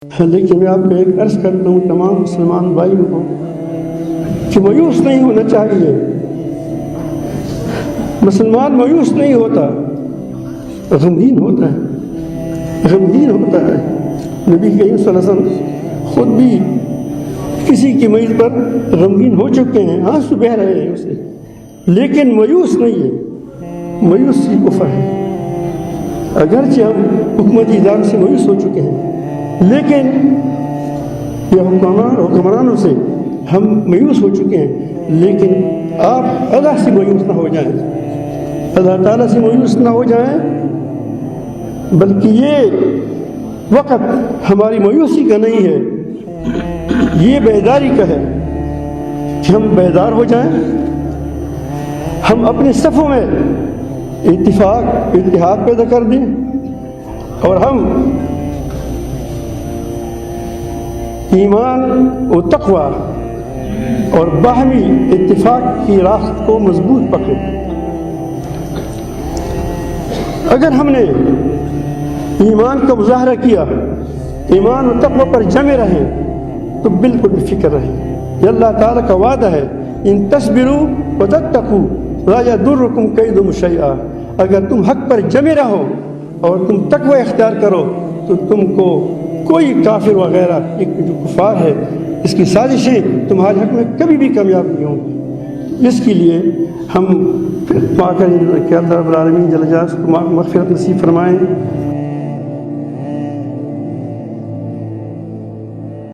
لیکن میں آپ کو ایک عرض کرتا ہوں تمام مسلمان بھائیوں کو کہ مایوس نہیں ہونا چاہیے. مسلمان مایوس نہیں ہوتا، غمگین ہوتا ہے، غمگین ہوتا ہے. نبی کریم صلی اللہ علیہ وسلم خود بھی کسی کی میت پر غمگین ہو چکے ہیں، آنسو بہہ رہے ہیں اسے، لیکن مایوس نہیں ہے. مایوسی کفر ہے. اگرچہ ہم حکومتی اداروں سے مایوس ہو چکے ہیں، لیکن یہ حکمرانوں سے ہم مایوس ہو چکے ہیں، لیکن آپ اللہ سے مایوس نہ ہو جائیں، اللہ تعالیٰ سے مایوس نہ ہو جائیں، بلکہ یہ وقت ہماری مایوسی کا نہیں ہے، یہ بیداری کا ہے کہ ہم بیدار ہو جائیں، ہم اپنے صفوں میں اتحاد پیدا کر دیں، اور ہم ایمان و تقوی اور باہمی اتفاق کی راست کو مضبوط پکڑیں. اگر ہم نے ایمان کا مظاہرہ کیا، ایمان و تقوی پر جمے رہیں، تو بالکل بے فکر رہیں. یہ اللہ تعالیٰ کا وعدہ ہے، ان تصبروا وتتقوا لا یضرکم کیدہم شیئا. اگر تم حق پر جمے رہو اور تم تقوی اختیار کرو تو تم کو کوئی کافر وغیرہ جو کفار ہے اس کی سازشیں تمہارے حق میں کبھی بھی کامیاب نہیں ہوں گی. اس کے لیے ہم دعا کریں کہ اللہ رب العالمین جل جلالہ کو مغفرت نصیب فرمائیں.